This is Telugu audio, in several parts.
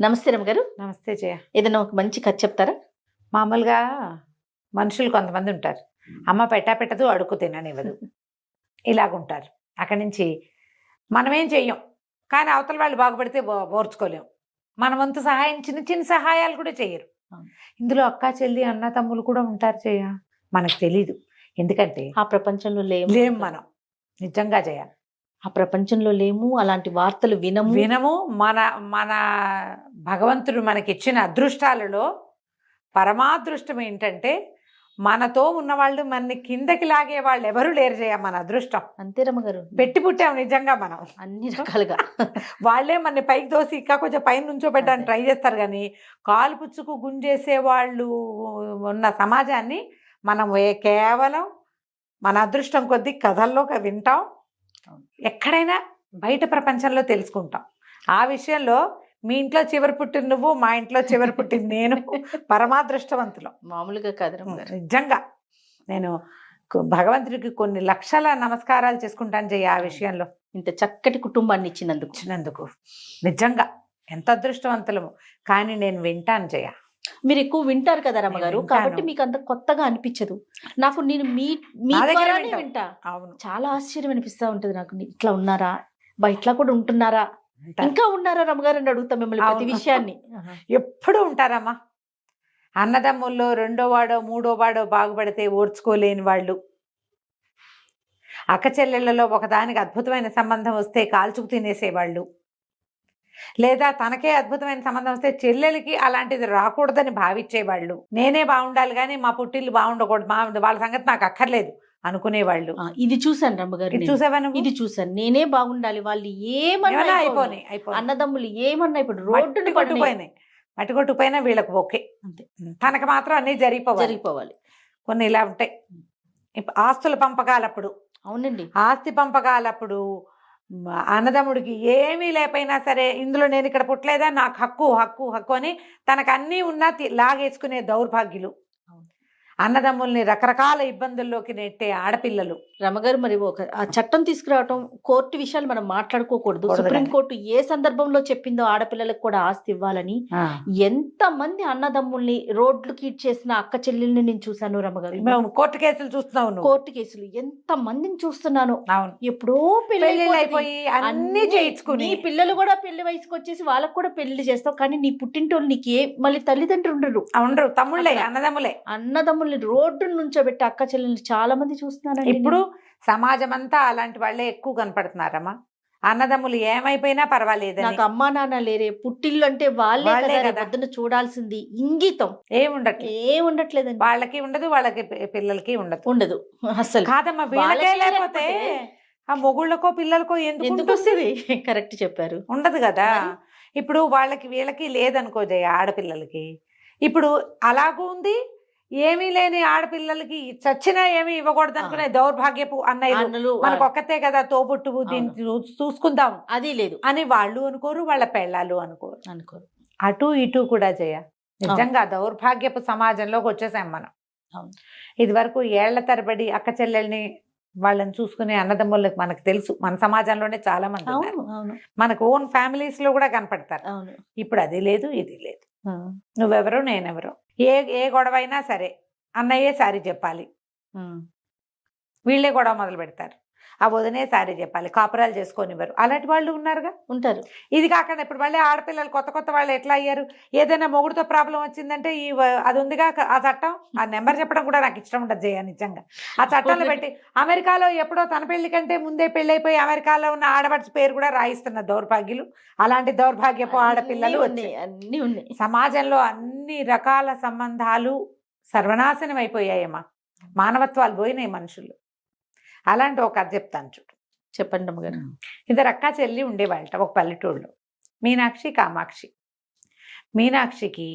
నమస్తే రమ్మగారు. నమస్తే జయ. ఏదైనా ఒక మంచి కథ చెప్తారా? మామూలుగా మనుషులు కొంతమంది ఉంటారు. అమ్మ పెట్టదు, అడుక్కు తిననివ్వదు, ఇలాగుంటారు. అక్కడి నుంచి మనమేం చెయ్యం, కానీ అవతల వాళ్ళు బాగుపడితే ఓర్చుకోలేం. మన వంతు సహాయం చిన్న చిన్న సహాయాలు కూడా చెయ్యరు. ఇందులో అక్క చెల్లి అన్న తమ్ములు కూడా ఉంటారు జయ, మనకు తెలీదు. ఎందుకంటే ఆ ప్రపంచంలో లేం మనం, నిజంగా జయ. ఆ ప్రపంచంలో లేము, అలాంటి వార్తలు వినము. మన మన భగవంతుడు మనకిచ్చిన అదృష్టాలలో పరమాదృష్టం ఏంటంటే మనతో ఉన్నవాళ్ళు మన కిందకి లాగే వాళ్ళు ఎవరు లేరు జయ. మన అదృష్టం అంతే రమ్మగారు. పెట్టి పుట్టాం నిజంగా మనం అన్ని రకాలుగా. వాళ్ళే మన పైకి దోసి ఇంకా కొంచెం పైన నుంచోబెట్టడానికి ట్రై చేస్తారు, కానీ కాలు పుచ్చుకు గుంజేసే వాళ్ళు ఉన్న సమాజాన్ని మనం కేవలం మన అదృష్టం కొద్దీ కథల్లో వింటాం, ఎక్కడైనా బయట ప్రపంచంలో తెలుసుకుంటాం. ఆ విషయంలో మీ ఇంట్లో చివరి పుట్టిన నువ్వు, మా ఇంట్లో చివరి పుట్టిన నేను పరమాదృష్టవంతులం. మామూలుగా కాదు రమ్మగారు. నిజంగా నేను భగవంతుడికి కొన్ని లక్షల నమస్కారాలు చేసుకుంటాను జయ. ఆ విషయంలో ఇంత చక్కటి కుటుంబాన్ని ఇచ్చినందుకు నిజంగా ఎంత అదృష్టవంతులము. కానీ నేను వింటాను జయ. మీరు ఎక్కువ వింటారు కదా రమ్మగారు, కాబట్టి మీకు అంత కొత్తగా అనిపించదు. నాకు నేను మీ ద్వారానే వింటా. అవును, చాలా ఆశ్చర్యం అనిపిస్తా ఉంటది నాకు. ఇట్లా ఉన్నారా బా, ఇట్లా కూడా ఉంటున్నారా, ఇంకా ఉన్నారా రమ్మగారు అని అడుగుతా మిమ్మల్ని ప్రతి విషయాన్ని. ఎప్పుడు ఉంటారమ్మా. అన్నదమ్ముల్లో రెండో వాడో మూడో వాడో బాగుపడితే ఓర్చుకోలేని వాళ్ళు, అక్క చెల్లెళ్లలో ఒకదానికి అద్భుతమైన సంబంధం వస్తే కాల్చుకు తినేసేవాళ్ళు, లేదా తనకే అద్భుతమైన సంబంధం వస్తే చెల్లెలకి అలాంటిది రాకూడదని భావించేవాళ్ళు, నేనే బాగుండాలి కానీ మా పుట్టిల్లు బాగుండకూడదు, వాళ్ళ సంగతి నాకు అక్కర్లేదు అనుకునేవాళ్ళు. ఇది చూసాను రమ్మగారు. చూసావా? ఇది చూసాను. నేనే బాగుండాలి, వాళ్ళు ఏమన్నా అయిపోయి అన్నదమ్ములు ఏమన్నా ఇప్పుడు రోడ్డుని పట్టుకుపోయినాయి. మట్టి కొట్టుకుపోయినా వీళ్ళకి ఓకే, అంతే. తనకు మాత్రం అన్ని జరిగిపోవాలి. కొన్ని ఇలా ఉంటాయి. ఆస్తుల పంపకాలప్పుడు, అవునండి, ఆస్తి పంపకాలప్పుడు అన్నదమ్ముడికి ఏమీ లేకపోయినా సరే, ఇందులో నేను ఇక్కడ పుట్టలేదా, నాకు హక్కు హక్కు హక్కు అని తనకు అన్నీ ఉన్నా లాగేసుకునే దౌర్భాగ్యులు, అన్నదమ్ముల్ని రకరకాల ఇబ్బందుల్లోకి నెట్టే ఆడపిల్లలు. రమగారు, మరి ఆ చట్టం తీసుకురావటం, కోర్టు విషయాలు మనం మాట్లాడుకోకూడదు. సుప్రీంకోర్టు ఏ సందర్భంలో చెప్పిందో ఆడపిల్లలకు కూడా ఆస్తి ఇవ్వాలని. ఎంత మంది అన్నదమ్ముల్ని రోడ్లుకి చేసిన అక్క చెల్లెల్ని నేను చూసాను రమగారు. కోర్టు కేసులు చూస్తున్నావు, కోర్టు కేసులు ఎంత మందిని చూస్తున్నాను. అవును, ఎప్పుడో పెళ్లి అయిపోయి అన్ని చేయించుకుని పిల్లలు కూడా పెళ్లి వయసుకు వచ్చేసి వాళ్ళకు కూడా పెళ్లి చేస్తావు, కానీ నీ పుట్టింటోళ్ళు నీకు మళ్ళీ తల్లిదండ్రులు ఉండరు, తమ్ముళ్ళే అన్నదమ్ముల్ని రోడ్డు నుంచోబెట్టి అక్క చెల్లెల్ని చాలా మంది చూస్తున్నాను. ఇప్పుడు సమాజం అంతా అలాంటి వాళ్ళే ఎక్కువ కనపడుతున్నారమ్మా. అన్నదమ్ములు ఏమైపోయినా పర్వాలేదు, నాకు అమ్మా నాన్న లేరే, పుట్టిల్లు అంటే వాళ్ళే పొద్దున చూడాల్సింది ఇంగితం ఏముండట్లేదండి. వాళ్ళకి ఉండదు, వాళ్ళకి పిల్లలకి ఉండదు అసలు. కాదమ్మా, వీళ్ళకే లేకపోతే ఆ మొగుళ్ళకో పిల్లలకో ఎందుకు వస్తుంది? కరెక్ట్ చెప్పారు, ఉండదు కదా. ఇప్పుడు వాళ్ళకి వీళ్ళకి లేదనుకో జయ, ఆడపిల్లలకి ఇప్పుడు అలాగూ ఉంది. ఏమీ లేని ఆడపిల్లలకి చచ్చినా ఏమీ ఇవ్వకూడదు అనుకునే దౌర్భాగ్యపు అన్నయ్యలు మనకు ఒక్కతే కదా తోబుట్టువు, దీన్ని చూసుకుందాం అది లేదు అని వాళ్ళు అనుకోరు, వాళ్ళ పెళ్ళాలు అనుకోరు. అటు ఇటు కూడా జయ, నిజంగా దౌర్భాగ్యపు సమాజంలోకి వచ్చేసాం మనం. ఇది వరకు ఏళ్ల తరబడి అక్క చెల్లెల్ని వాళ్ళని చూసుకునే అన్నదమ్ములకు మనకు తెలుసు, మన సమాజంలోనే చాలా మంది మనకు ఓన్ ఫ్యామిలీస్ లో కూడా కనపడతారు. ఇప్పుడు అది లేదు, ఇది లేదు. నువ్వెవరో నేనెవరో, ఏ గొడవ అయినా సరే అన్నయ్యే సారీ చెప్పాలి, వీళ్ళే గొడవ మొదలు పెడతారు. ఆ వదినే సారీ చెప్పాలి, కాపురాలు చేసుకొనివ్వరు. అలాంటి వాళ్ళు ఉంటారు. ఇది కాకుండా ఇప్పుడు మళ్ళీ ఆడపిల్లలు కొత్త వాళ్ళు ఎట్లా అయ్యారు, ఏదైనా మొగుడుతో ప్రాబ్లం వచ్చిందంటే అది ఉందిగా ఆ చట్టం, ఆ నెంబర్ చెప్పడం కూడా నాకు ఇష్టం ఉండదు జయ. నిజంగా ఆ చట్టాలు పెట్టి అమెరికాలో ఎప్పుడో తన పెళ్లి కంటే ముందే పెళ్లి అయిపోయి అమెరికాలో ఉన్న ఆడపడి పేరు కూడా రాయిస్తున్న దౌర్భాగ్యులు, అలాంటి దౌర్భాగ్యపు ఆడపిల్లలు అన్ని ఉన్నాయి. సమాజంలో అన్ని రకాల సంబంధాలు సర్వనాశనం అయిపోయాయమ్మా, మానవత్వాలు పోయినాయి మనుషులు. అలాంటి ఒక కథ చెప్తాను చూడు. చెప్పండి అమ్మగారు. ఇద్దరు అక్క చెల్లి ఉండేవాళ్ళట ఒక పల్లెటూళ్ళు, మీనాక్షి కామాక్షి. మీనాక్షికి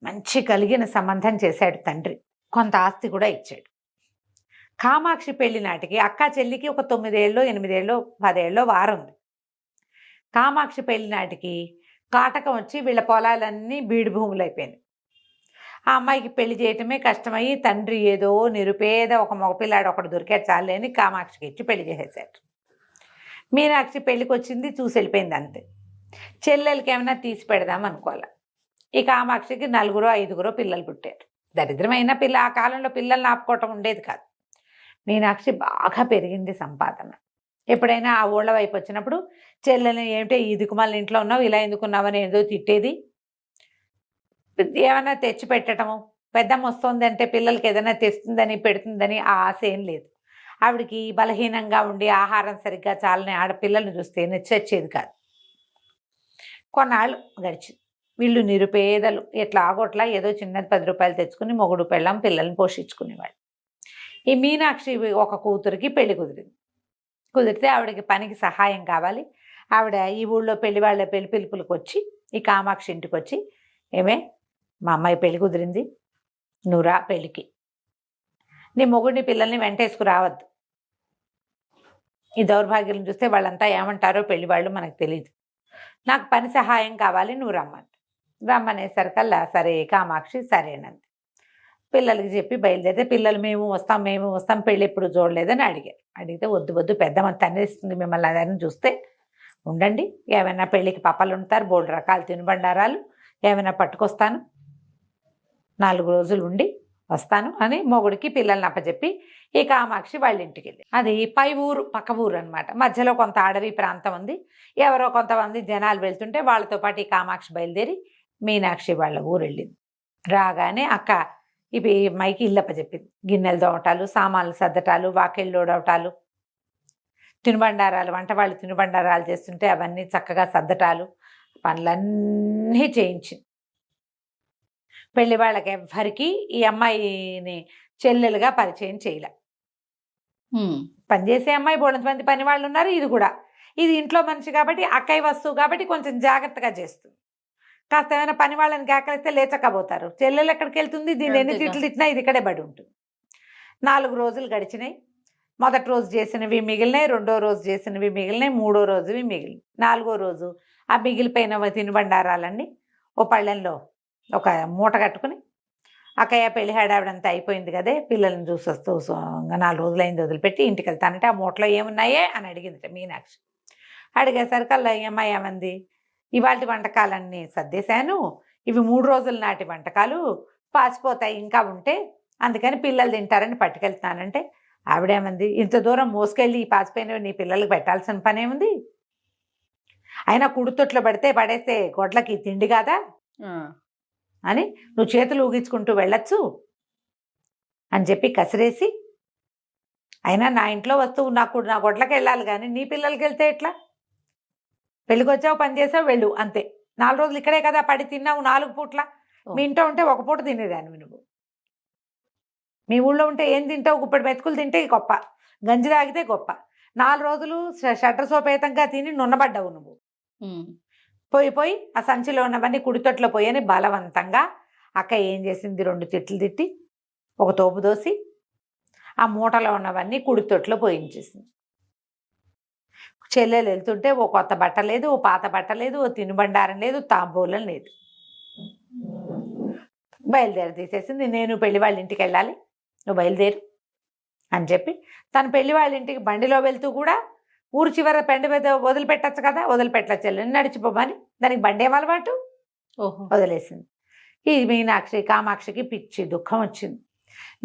మంచి కలిగిన సంబంధం చేశాడు తండ్రి, కొంత ఆస్తి కూడా ఇచ్చాడు. కామాక్షి పెళ్లి నాటికి అక్క చెల్లికి ఒక 9 ఏళ్ళో 8 ఏళ్ళో 10 ఏళ్ళో వారుంది. కామాక్షి పెళ్లి నాటికి కాటకం వచ్చి వీళ్ళ పొలాలన్నీ బీడు భూములు అయిపోయినాయి. ఆ అమ్మాయికి పెళ్లి చేయటమే కష్టమయ్యి తండ్రి ఏదో నిరుపేద ఒక మగపిల్లాడు ఒకడు దొరికాడు చాలేని కామాక్షికి ఇచ్చి పెళ్లి చేసేసాడు. మీనాక్షి పెళ్లికి వచ్చింది, చూసి వెళ్ళిపోయింది అంతే. చెల్లెలకి ఏమైనా తీసి పెడదాం అనుకోవాలి, ఈ కామాక్షికి 4 5 పిల్లలు పుట్టారు. దరిద్రమైన పిల్ల, ఆ కాలంలో పిల్లల్ని ఆపుకోవటం ఉండేది కాదు. మీనాక్షి బాగా పెరిగింది సంపాదన. ఎప్పుడైనా ఆ ఊళ్ళ వైపు వచ్చినప్పుడు చెల్లెని ఏమిటో ఈ దిక్కుమాలిన ఇంట్లో ఉన్నావు, ఇలా ఎందుకున్నావని ఏదో తిట్టేది. ఏమైనా తెచ్చి పెట్టడము, పెద్దమ్మ వస్తుంది అంటే పిల్లలకి ఏదైనా తెస్తుందని పెడుతుందని ఆ ఆశ ఏం లేదు. ఆవిడికి బలహీనంగా ఉండి ఆహారం సరిగ్గా చాలని ఆడపిల్లల్ని చూస్తే నచ్చేది కాదు. కొన్నాళ్ళు గడిచింది. వీళ్ళు నిరుపేదలు, ఎట్లా ఆగొట్లా ఏదో చిన్నది 10 రూపాయలు తెచ్చుకుని మొగుడు పెళ్ళాం పిల్లల్ని పోషించుకునేవాళ్ళు. ఈ మీనాక్షి ఒక కూతురికి పెళ్లి కుదిరితే ఆవిడకి పనికి సహాయం కావాలి. ఆవిడ ఈ ఊళ్ళో పెళ్లి పిలుపులకు వచ్చి ఈ కామాక్షి ఇంటికి వచ్చి, ఏమే మా అమ్మాయి పెళ్లి కుదిరింది, నువ్వు రా పెళ్ళికి, నీ మొగుడిని పిల్లల్ని వెంటేసుకు రావద్దు. ఈ దౌర్భాగ్యం చూస్తే వాళ్ళంతా ఏమంటారో పెళ్లి వాళ్ళు మనకు తెలియదు. నాకు పని సహాయం కావాలి, నువ్వు రమ్మనేసరికల్లా సరే కామాక్షి సరేనంది. పిల్లలకి చెప్పి బయలుదేరితే పిల్లలు మేము వస్తాం పెళ్ళి ఎప్పుడు చూడలేదని అడిగితే వద్దు పెద్దమ్మ తన్నేస్తుంది మిమ్మల్ని అదని చూస్తే ఉండండి, ఏమైనా పెళ్ళికి పప్పలు ఉంటారు, బోల్డ్ రకాలు తినుబండారాలు ఏమైనా పట్టుకొస్తాను, 4 రోజులు ఉండి వస్తాను అని మొగుడికి పిల్లల్ని అప్పచెప్పి ఈ కామాక్షి వాళ్ళ ఇంటికి వెళ్ళి, అది పక్క ఊరు అనమాట. మధ్యలో కొంత అడవి ప్రాంతం ఉంది. ఎవరో కొంతమంది జనాలు వెళ్తుంటే వాళ్ళతో పాటు ఈ కామాక్షి బయలుదేరి మీనాక్షి వాళ్ళ ఊరు వెళ్ళింది. రాగానే అక్క ఇవి మైకి ఇల్లప్ప చెప్పింది. గిన్నెలు దోమటాలు, సామాన్లు సర్దటాలు, వాకిళ్ళు ఓడవటాలు, తినుబండారాలు, వంట వాళ్ళు తినుబండారాలు చేస్తుంటే అవన్నీ చక్కగా సర్దటాలు, పనులన్నీ చేయించింది. పెళ్లి వాళ్ళకి ఎవ్వరికి ఈ అమ్మాయిని చెల్లెలుగా పరిచయం చేయలే. పనిచేసే అమ్మాయి బోడంతమంది పని వాళ్ళు ఉన్నారు. ఇది ఇంట్లో మనిషి కాబట్టి అక్కయ్య వస్తువు కాబట్టి కొంచెం జాగ్రత్తగా చేస్తుంది. కాస్త ఏమైనా పని వాళ్ళని కేకలిస్తే లేచకపోతారు. చెల్లెలు ఎక్కడికి వెళ్తుంది, దీన్ని ఎన్ని తిట్లు తిట్టినా ఇది ఇక్కడే పడి ఉంటుంది. 4 రోజులు గడిచినాయి. మొదటి రోజు చేసినవి మిగిలినాయి, 2వ రోజు చేసినవి మిగిలినాయి, 3వ రోజువి మిగిలినాయి. 4వ రోజు ఆ మిగిలిపోయిన తినుబండారాలన్నీ ఓ పళ్ళెంలో ఒక మూట కట్టుకుని, అక్కయ్య పెళ్లి హడావిడంతా అయిపోయింది కదే, పిల్లల్ని చూసి వస్తూ 4 రోజులైంది వదిలిపెట్టి ఇంటికి వెళ్తానంటే ఆ మూటలో ఏమున్నాయే అని అడిగింది మీనాక్షి. అడిగేసరికల్లా ఈ అమ్మాయి ఏమంది, ఇవాళ వంటకాలన్నీ సర్దేశాను, ఇవి 3 రోజుల నాటి వంటకాలు పాసిపోతాయి ఇంకా ఉంటే, అందుకని పిల్లలు తింటారని పట్టుకెళ్తున్నానంటే ఆవిడేమంది, ఇంత దూరం మోసుకెళ్ళి ఈ పాసిపోయినవి నీ పిల్లలకి పెట్టాల్సిన పనేముంది, అయినా కుడుతొట్లో పడేస్తే గొడ్లకి తిండి కాదా అని నువ్వు చేతులు ఊగించుకుంటూ వెళ్ళొచ్చు అని చెప్పి కసిరేసి, అయినా నా ఇంట్లో వస్తువు నా గొడ్లకి వెళ్ళాలి కానీ నీ పిల్లలకి వెళ్తే ఎట్లా, పెళ్ళికి వచ్చావు పని చేసావు వెళ్ళు అంతే, 4 రోజులు ఇక్కడే కదా పడి తిన్నావు 4 పూట్ల, మీ ఇంట్లో ఉంటే 1 పూట తినేదాన్ని నువ్వు, మీ ఊళ్ళో ఉంటే ఏం తింటావు, గుప్పటి మెతుకులు తింటే గొప్ప, గంజి తాగితే గొప్ప, 4 రోజులు షడ్రసోపేతంగా తిని నున్నబడ్డావు నువ్వు. పోయి ఆ సంచిలో ఉన్నవన్నీ కుడితొట్లో పోయని బలవంతంగా అక్క ఏం చేసింది, 2 తిట్లు తిట్టి ఒక తోపు దోసి ఆ మూటలో ఉన్నవన్నీ కుడితొట్లో పోయించేసింది. చెల్లెలు వెళ్తుంటే ఓ కొత్త బట్ట లేదు, ఓ పాత బట్ట లేదు, ఓ తినుబండారం లేదు, తాంబూలం లేదు. బయలుదేరి తీసేసింది. నేను పెళ్లి వాళ్ళ ఇంటికి వెళ్ళాలి, నువ్వు బయలుదేరు అని చెప్పి తను పెళ్లి వాళ్ళ ఇంటికి బండిలో వెళ్తూ కూడా ఊరు చివర పెండ మీద వదిలిపెట్టచ్చు కదా, వదిలిపెట్టచ్చు చెల్లెని నడిచిపోమని, దానికి బండి అలవాటు వదిలేసింది. ఈ మీనాక్షి కామాక్షికి పిచ్చి దుఃఖం వచ్చింది.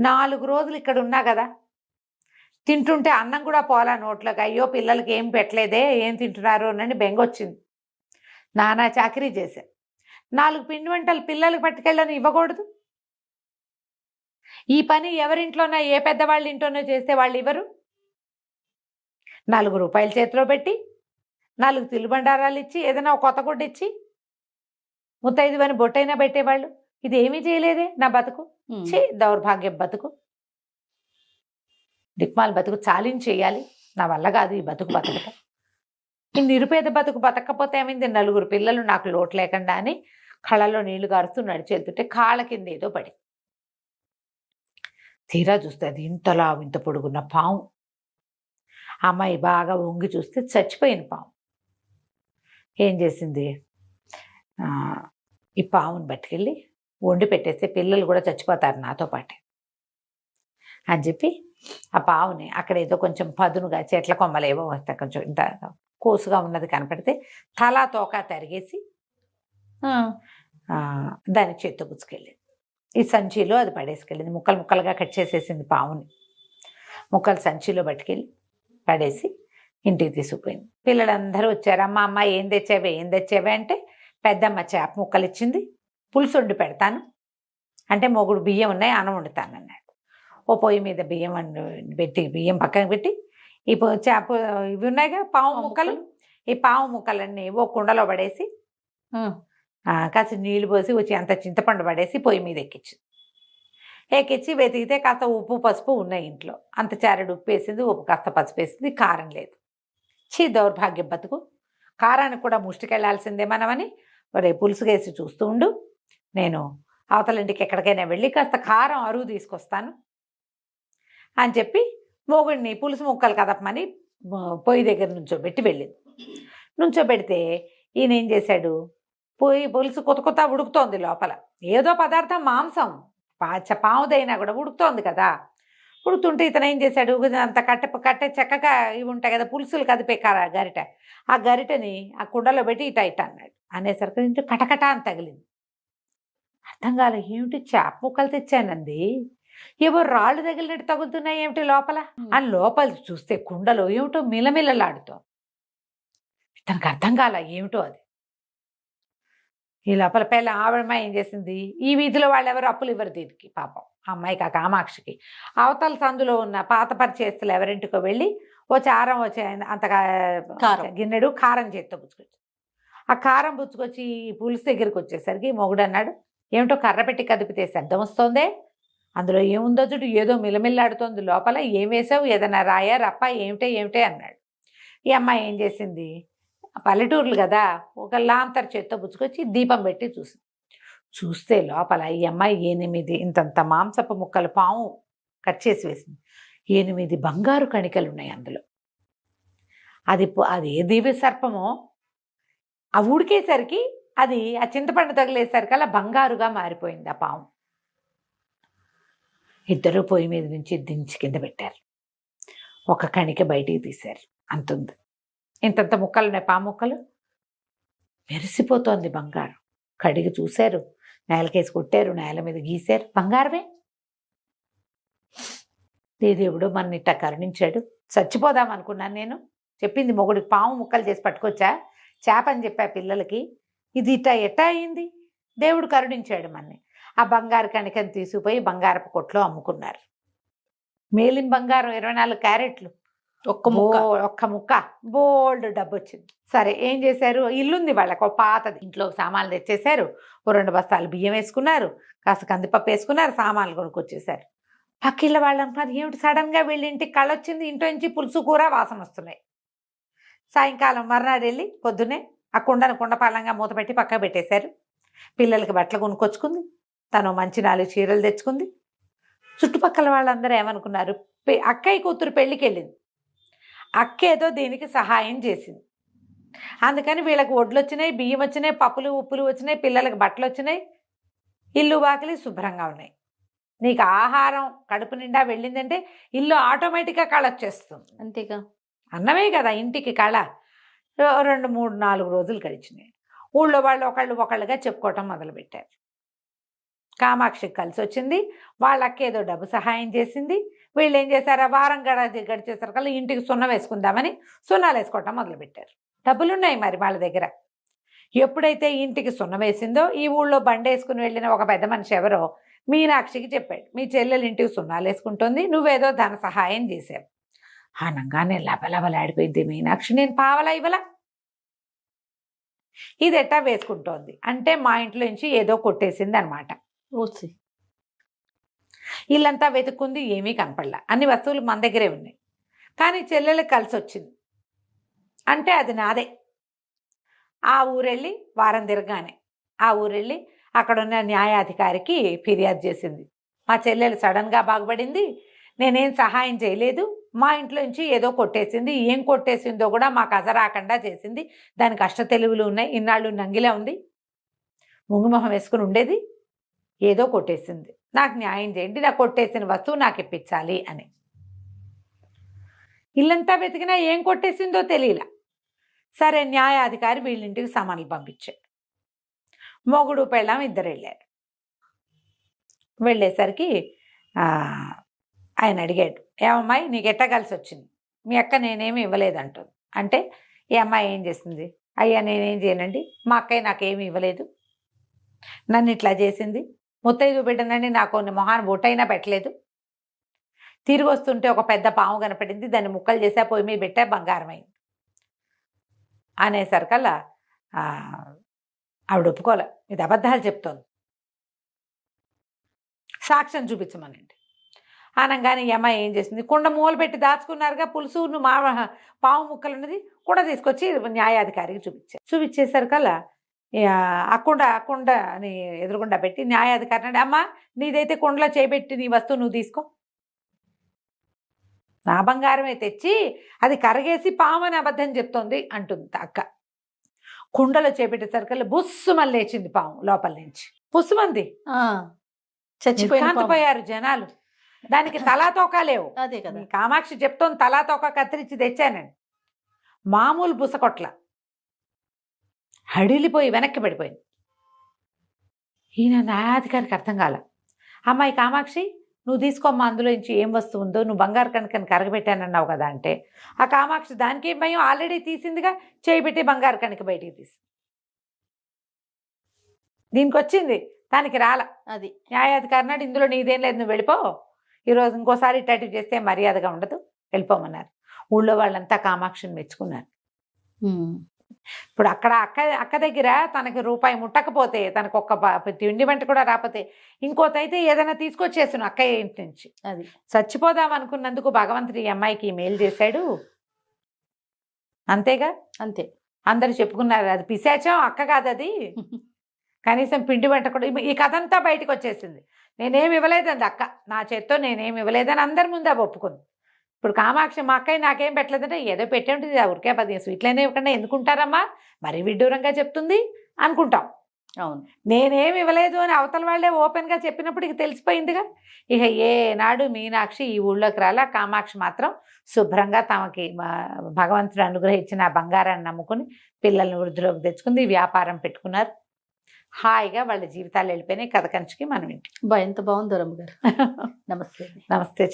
4 రోజులు ఇక్కడ ఉన్నా కదా, తింటుంటే అన్నం కూడా పోలా నోట్లోకి, అయ్యో పిల్లలకి ఏం పెట్టలేదే, ఏం తింటున్నారు అని బెంగొచ్చింది. నానా చాకరీ చేశారు. 4 పిండి వంటలు పిల్లలకి పట్టుకెళ్ళని ఇవ్వకూడదు. ఈ పని ఎవరింట్లోనా ఏ పెద్దవాళ్ళ ఇంట్లోనో చేస్తే వాళ్ళు ఇవ్వరు. 4 రూపాయలు చేతిలో పెట్టి 4 తినుబండారాలు ఇచ్చి ఏదైనా ఒక కొత్త గుడ్డ ఇచ్చి ముత్తైదువని బొట్టైనా పెట్టేవాళ్ళు. ఇది ఏమీ చేయలేదే నా బతుకు, దౌర్భాగ్య బతుకు, దిక్మాల బతుకు చాలించేయాలి, నా వల్ల కాదు ఈ బతుకు బతకటం. ఈ నిరుపేద బతుకు బతకపోతే ఏమైంది, 4 పిల్లలు నాకు లోటు లేకుండా అని కళ్ళలో నీళ్లు గారుతూ నడిచి వెళ్తుంటే కాళ్ళ కింద ఏదో పడి తీరా చూస్తే అది ఇంతలా ఇంత పొడుగున్న పాము. అమ్మాయి బాగా వంగి చూస్తే చచ్చిపోయిన పాము. ఏం చేసింది, ఈ పాముని పట్టుకెళ్ళి వండి పెట్టేస్తే పిల్లలు కూడా చచ్చిపోతారు నాతో పాటే అని చెప్పి ఆ పావుని అక్కడ ఏదో కొంచెం పదునుగా చెట్ల కొమ్మలేవో వస్తాయి, కొంచెం ఇంత కోసుగా ఉన్నది కనపడితే తలా తోక తరిగేసి దాన్ని చేత్తో పుచ్చుకెళ్ళింది. ఈ సంచిలో అది పడేసుకెళ్ళింది. ముక్కలు ముక్కలుగా కట్ చేసేసింది పావుని. ముక్కలు సంచిలో పట్టుకెళ్ళి పడేసి ఇంటికి తీసుకుపోయింది. పిల్లలందరూ వచ్చారు. అమ్మ అమ్మ ఏం తెచ్చావే అంటే పెద్దమ్మ చేప ముక్కలు ఇచ్చింది, పులుసు వండి పెడతాను అంటే మొగుడు బియ్యం ఉన్నాయి అన్నం వండుతాను అన్నాడు. ఓ పొయ్యి మీద బియ్యం పక్కన పెట్టి ఈ చేప ఇవి ఉన్నాయిగా పావు ముక్కలు, ఈ పావు ముక్కలన్నీ ఓ కుండలో పడేసి కాస్త నీళ్లు పోసి వచ్చి అంత చింతపండు పడేసి పొయ్యి మీద ఎక్కించి వెతికితే కాస్త ఉప్పు పసుపు ఉన్నాయి ఇంట్లో. అంత చారెడు ఉప్పు వేసింది, ఉప్పు కాస్త పసుపు వేసింది, కారం లేదు. దౌర్భాగ్యం బతుకు, కారానికి కూడా ముష్టికెళ్లాల్సిందే మనమని రేపు పులుసు వేసి చూస్తూ ఉండు, నేను అవతలింటికి ఎక్కడికైనా వెళ్ళి కాస్త కారం అరువు తీసుకొస్తాను అని చెప్పి మొగుడిని పులుసు ముక్కలు కదపమని పొయ్యి దగ్గర వెళ్ళింది. నుంచోబెడితే ఈయన ఏం చేశాడు, పులుసు కొత్త ఉడుకుతోంది లోపల, ఏదో పదార్థం మాంసం పావుదైనా కూడా ఉడుకుతోంది కదా. ఉడుకుతుంటే ఇతను ఏం చేశాడు, అంత కట్టె చెక్కగా ఇవి ఉంటాయి కదా పులుసులు కదిపే గరిట, ఆ గరిటని ఆ కుండలో పెట్టి ఇట అన్నాడు. అనేసరికి ఇంటి కటకట అని తగిలింది. అర్థం కాలే, ఏమిటి చేప ముక్కలు తెచ్చానంది, ఏవో రాళ్ళు తగిలినట్టు తగులుతున్నాయి ఏమిటి లోపల అని లోపల చూస్తే కుండలో ఏమిటో మిలమిలలాడుతోంది. తనకు అర్థం కాల ఏమిటో అది. ఈ లోపల పిల్ల ఆవిడమ్మ ఏం చేసింది, ఈ వీధిలో వాళ్ళు ఎవరు అప్పులు ఇవ్వరు దీనికి, పాపం అమ్మాయికి, ఆ కామాక్షికి. అవతల సందులో ఉన్న పాత పరిచయస్తులు ఎవరింటికో వెళ్ళి ఓ చారం వచ్చే అంతగా గిన్నెడు కారం చేత్తో పుచ్చుకొచ్చి, ఆ కారం పుచ్చుకొచ్చి పులుసు దగ్గరికి వచ్చేసరికి మొగుడు అన్నాడు, ఏమిటో కర్ర పెట్టి కదిపితే శబ్దం వస్తోందే, అందులో ఏముందో చూడు, ఏదో మిలమిల్లాడుతోంది లోపల, ఏం వేసావు, ఏదైనా రాయా రప్ప ఏమిటే అన్నాడు. ఈ అమ్మాయి ఏం చేసింది, పల్లెటూర్లు కదా, ఒక లాంతర్ చేత్తో పుచ్చుకొచ్చి దీపం పెట్టి చూస్తే లోపల ఈ అమ్మాయి 8 ఇంతంత మాంసపు ముక్కలు పాము కట్ చేసి వేసింది. 8 బంగారు కణికలు ఉన్నాయి అందులో. అది ఏ దివ్య సర్పమో, ఆ ఉడికేసరికి అది ఆ చింతపండు తగిలేసరికి అలా బంగారుగా మారిపోయింది ఆ పాము. ఇద్దరు పొయ్యి మీద నుంచి దించి కింద పెట్టారు. ఒక కణిక బయటికి తీశారు, అంతుంది. ఇంతంత ముక్కలు ఉన్నాయి పాము ముక్కలు, మెరిసిపోతోంది బంగారు. కడిగి చూశారు, నేలకేసి కొట్టారు, నేల మీద గీశారు, బంగారమే. దేవుడు మన ఇట్ట కరుణించాడు. చచ్చిపోదాం అనుకున్నాను నేను. చెప్పింది మొగుడికి పాము ముక్కలు చేసి పట్టుకొచ్చా, చేప అని చెప్పా పిల్లలకి, ఇది ఎట్టా అయింది, దేవుడు కరుణించాడు మన్ని. ఆ బంగారు కణికని తీసుకుపోయి బంగారపు కొట్లో అమ్ముకున్నారు. మేలిం బంగారం 24 క్యారెట్లు, ఒక్క ముక్క బోల్డ్ డబ్బు వచ్చింది. సరే ఏం చేశారు, ఇల్లుంది వాళ్ళకు పాతది, ఇంట్లో సామాన్లు తెచ్చేశారు, ఓ 2 బస్తాలు బియ్యం వేసుకున్నారు, కాస్త కందిపప్పు వేసుకున్నారు, సామాన్లు కొనుక్కొచ్చేసారు. పక్కిళ్ళ వాళ్ళు అంటున్నారు, ఏమిటి సడన్గా వీళ్ళ ఇంటికి కళ్ళొచ్చింది, ఇంట్లో నుంచి పులుసు కూర వాసన వస్తున్నాయి. సాయంకాలం మర్నాడు వెళ్ళి పొద్దున్నే ఆ కుండపాలంగా మూత పెట్టి పక్కకు పెట్టేశారు. పిల్లలకి బట్టలు కొనుక్కొచ్చుకుంది, తను మంచి 4 చీరలు తెచ్చుకుంది. చుట్టుపక్కల వాళ్ళందరూ ఏమనుకున్నారు, అక్కయ్య కూతురు పెళ్ళికి వెళ్ళింది, అక్క ఏదో దీనికి సహాయం చేసింది, అందుకని వీళ్ళకి వడ్లు వచ్చినాయి, బియ్యం వచ్చినాయి, పప్పులు ఉప్పులు వచ్చినాయి, పిల్లలకి బట్టలు వచ్చినాయి, ఇల్లు వాకిలి శుభ్రంగా ఉన్నాయి. నీకు ఆహారం కడుపు నిండా వెళ్ళిందంటే ఇల్లు ఆటోమేటిక్గా కళ వచ్చేస్తుంది. అంతేగా, అన్నమే కదా ఇంటికి కళ. 2, 3, 4 రోజులు గడిచినాయి. ఊళ్ళో వాళ్ళు ఒకళ్ళుగా చెప్పుకోవటం మొదలుపెట్టారు. కామాక్షికి కలిసి వచ్చింది, వాళ్ళకి ఏదో డబ్బు సహాయం చేసింది. వీళ్ళు ఏం చేశారు, వారం గడిచేసరికల్లా ఇంటికి సున్నం వేసుకుందామని సున్నాలు వేసుకోవటం మొదలుపెట్టారు. డబ్బులున్నాయి మరి వాళ్ళ దగ్గర. ఎప్పుడైతే ఇంటికి సున్నం వేసిందో, ఈ ఊళ్ళో బండి వేసుకుని వెళ్ళిన ఒక పెద్ద మనిషి ఎవరో మీనాక్షికి చెప్పాడు, మీ చెల్లెలు ఇంటికి సున్నాలు వేసుకుంటుంది, నువ్వేదో ధన సహాయం చేసావు. ఆనంగానే లబలబలాడిపోయింది మీనాక్షి, నేను పావలా ఇవ్వలా, ఇది ఎట్టా వేసుకుంటోంది అంటే మా ఇంట్లో నుంచి ఏదో కొట్టేసింది అనమాట. ఇల్లంతా వెతుక్కుంది, ఏమీ కనపడలా, అన్ని వస్తువులు మన దగ్గరే ఉన్నాయి, కానీ చెల్లెలకు కలిసి వచ్చింది అంటే అది నాదే. ఆ ఊరెళ్ళి వారం తిరగానే ఆ ఊరెళ్ళి అక్కడున్న న్యాయాధికారికి ఫిర్యాదు చేసింది, మా చెల్లెలు సడన్గా బాగుపడింది, నేనేం సహాయం చేయలేదు, మా ఇంట్లో నుంచి ఏదో కొట్టేసింది, ఏం కొట్టేసిందో కూడా మాకు అజరాకుండా చేసింది, దానికి అష్ట తెలివులు ఉన్నాయి, ఇన్నాళ్ళు నంగిలా ఉంది, ముంగుమొహం వేసుకుని ఉండేది, ఏదో కొట్టేసింది, నాకు న్యాయం చేయండి, నాకు కొట్టేసిన వస్తువు నాకు ఇప్పించాలి అని. ఇల్లంతా వెతికినా ఏం కొట్టేసిందో తెలియలా. సరే న్యాయాధికారి వీళ్ళింటికి సామాన్లు పంపించాడు. మొగుడు పెళ్ళాం ఇద్దరు వెళ్ళారు. వెళ్ళేసరికి ఆయన అడిగాడు, ఏమమ్మాయి నీకు ఎట్ట కలిసి వచ్చింది, మీ అక్క నేనేమి ఇవ్వలేదంటుంది. అంటే ఈ అమ్మాయి ఏం చేసింది, అయ్యా నేనేం చేయనండి, మా అక్కయ్య నాకేమి ఇవ్వలేదు, నన్ను ఇట్లా చేసింది, ముత్తైదు బిడ్డనండి నాకు కొన్ని మొహాన్ని బొట్టైనా పెట్టలేదు, తిరిగి వస్తుంటే ఒక పెద్ద పాము కనపడింది, దాన్ని ముక్కలు చేసా, పొయ్యి మీద పెట్టా, బంగారం అయింది అనేసరికల్లా ఆవిడ ఒప్పుకోలే, ఇది అబద్ధాలు చెప్తోంది, సాక్ష్యం చూపించమనండి అనగానే ఈ అమ్మాయి ఏం చేసింది, కుండ మూలు పెట్టి దాచుకున్నారుగా పులుసు మా పాము ముక్కలు ఉన్నది, కుండ తీసుకొచ్చి న్యాయాధికారికి చూపించేసరికల్లా ఆ కుండని ఎదురుగుండా పెట్టి న్యాయాధికారి అంటే, అమ్మ నీదైతే కుండలో చేయబెట్టి నీ వస్తువు నువ్వు తీసుకో, నా బంగారమే తెచ్చి అది కరగేసి పాము అని అబద్ధం చెప్తోంది అంటుంది అక్క. కుండలో చేపెట్టేసరికల్లా బుస్సుమని లేచింది పాము లోపల నుంచి, బుస్సుమంది, చచ్చిపోయారు జనాలు. దానికి తలా తోక లేవు. అదే కదా కామాక్షి చెప్తోంది, తలా తోక కత్తిరించి తెచ్చానండి, మామూలు బుసకొట్ల హడిలిపోయి వెనక్కి పడిపోయింది. ఈయన న్యాయాధికారికి అర్థం కాల, అమ్మాయి కామాక్షి నువ్వు తీసుకోమ్మా, అందులో నుంచి ఏం వస్తువు ఉందో, నువ్వు బంగారు కణకని కరగబెట్టానన్నావు కదా అంటే, ఆ కామాక్షి దానికి ఏం భయం, ఆల్రెడీ తీసిందిగా, చేయబెట్టి బంగారు కణక బయటికి తీసి దీనికి వచ్చింది, దానికి రాల. అది న్యాయాధికారి నాడు ఇందులో నీదేం లేదు, నువ్వు వెళ్ళిపో, ఈరోజు ఇంకోసారి ఇట్లాంటి చేస్తే మర్యాదగా ఉండదు, వెళ్ళిపోమన్నారు. ఊళ్ళో వాళ్ళంతా కామాక్షిని మెచ్చుకున్నారు. ఇప్పుడు అక్కడ అక్క దగ్గర తనకి రూపాయి ముట్టకపోతే, తనకు ఒక్క తిండి వంట కూడా రాకపోతే, ఇంకోతైతే ఏదైనా తీసుకొచ్చేసాను అక్క ఇంటి నుంచి. అది చచ్చిపోదాం అనుకున్నందుకు భగవంతుడు ఈ అమ్మాయికి మేలు చేశాడు, అంతేగా. అంతే, అందరు చెప్పుకున్నారు అది పిశాచం, అక్క కాదు అది, కనీసం పిండి వంట కూడా. ఈ కథ అంతా బయటకు వచ్చేసింది, నేనేమి ఇవ్వలేదండి అక్క, నా చేత్తో నేనేమి ఇవ్వలేదని అందరి ముందే ఒప్పుకుంది. ఇప్పుడు కామాక్షి మా అక్కయ్య నాకేం పెట్టలేదంటే, ఏదో పెట్టే ఉంటుంది, ఊరికే 10 స్వీట్లైనా ఇవ్వకుండా ఎందుకుంటారమ్మా, మరీ విడ్డూరంగా చెప్తుంది అనుకుంటాం. అవును, నేనేమి ఇవ్వలేదు అని అవతల వాళ్ళే ఓపెన్గా చెప్పినప్పుడు ఇక తెలిసిపోయిందిగా. ఇక ఏనాడు మీనాక్షి ఈ ఊళ్ళోకి రాలా. కామాక్షి మాత్రం శుభ్రంగా తమకి భగవంతుడు అనుగ్రహించిన ఆ బంగారాన్ని నమ్ముకుని పిల్లల్ని వృద్ధిలోకి తెచ్చుకుంది, వ్యాపారం పెట్టుకున్నారు, హాయిగా వాళ్ళ జీవితాలు వెళ్ళిపోయినాయి. కథ కంచికి మనం ఇంటి. ఎంత బాగుందో రమ్మ గారు. నమస్తే. నమస్తే.